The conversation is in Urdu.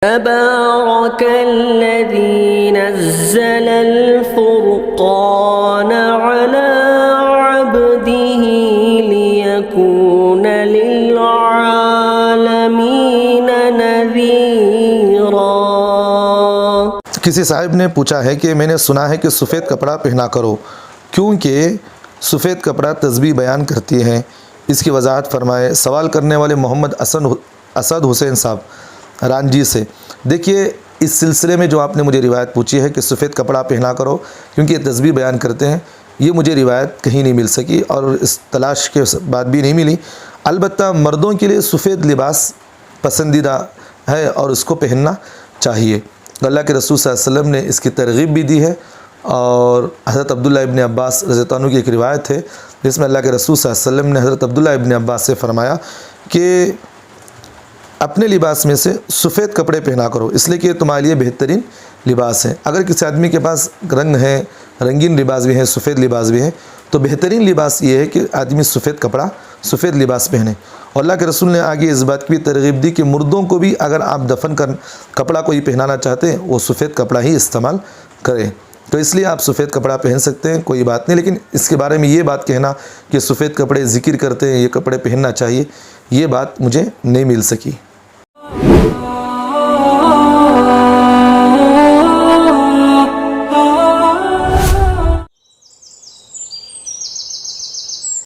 تبارك الذي نزل الفرقان على عبده ليكون للعالمين نذيرا۔ کسی صاحب نے پوچھا ہے کہ میں نے سنا ہے کہ سفید کپڑا پہنا کرو کیونکہ سفید کپڑا تسبیح بیان کرتی ہے، اس کی وضاحت فرمائے۔ سوال کرنے والے محمد اسد حسین صاحب رانجی سے۔ دیکھیے اس سلسلے میں جو آپ نے مجھے روایت پوچھی ہے کہ سفید کپڑا پہنا کرو کیونکہ یہ تسبیح بیان کرتے ہیں، یہ مجھے روایت کہیں نہیں مل سکی اور اس تلاش کے بعد بھی نہیں ملی۔ البتہ مردوں کے لیے سفید لباس پسندیدہ ہے اور اس کو پہننا چاہیے۔ اللہ کے رسول صلی اللہ علیہ وسلم نے اس کی ترغیب بھی دی ہے، اور حضرت عبداللہ ابن عباس رضی اللہ عنہ کی ایک روایت ہے جس میں اللہ کے رسول صلی اللہ علیہ وسلم نے حضرت عبداللہ ابن عباس سے فرمایا کہ اپنے لباس میں سے سفید کپڑے پہنا کرو، اس لیے کہ یہ تمہارے لیے بہترین لباس ہے۔ اگر کسی آدمی کے پاس رنگ ہے، رنگین لباس بھی ہے، سفید لباس بھی ہے، تو بہترین لباس یہ ہے کہ آدمی سفید لباس پہنے۔ اور اللہ کے رسول نے آگے اس بات کی بھی ترغیب دی کہ مردوں کو بھی اگر آپ دفن کر کپڑا کوئی پہنانا چاہتے ہیں وہ سفید کپڑا ہی استعمال کریں، تو اس لیے آپ سفید کپڑا پہن سکتے ہیں، کوئی بات نہیں۔ لیکن اس کے بارے میں یہ بات کہنا کہ سفید کپڑے ذکر کرتے ہیں، یہ کپڑے پہننا چاہیے، یہ بات مجھے نہیں مل سکی۔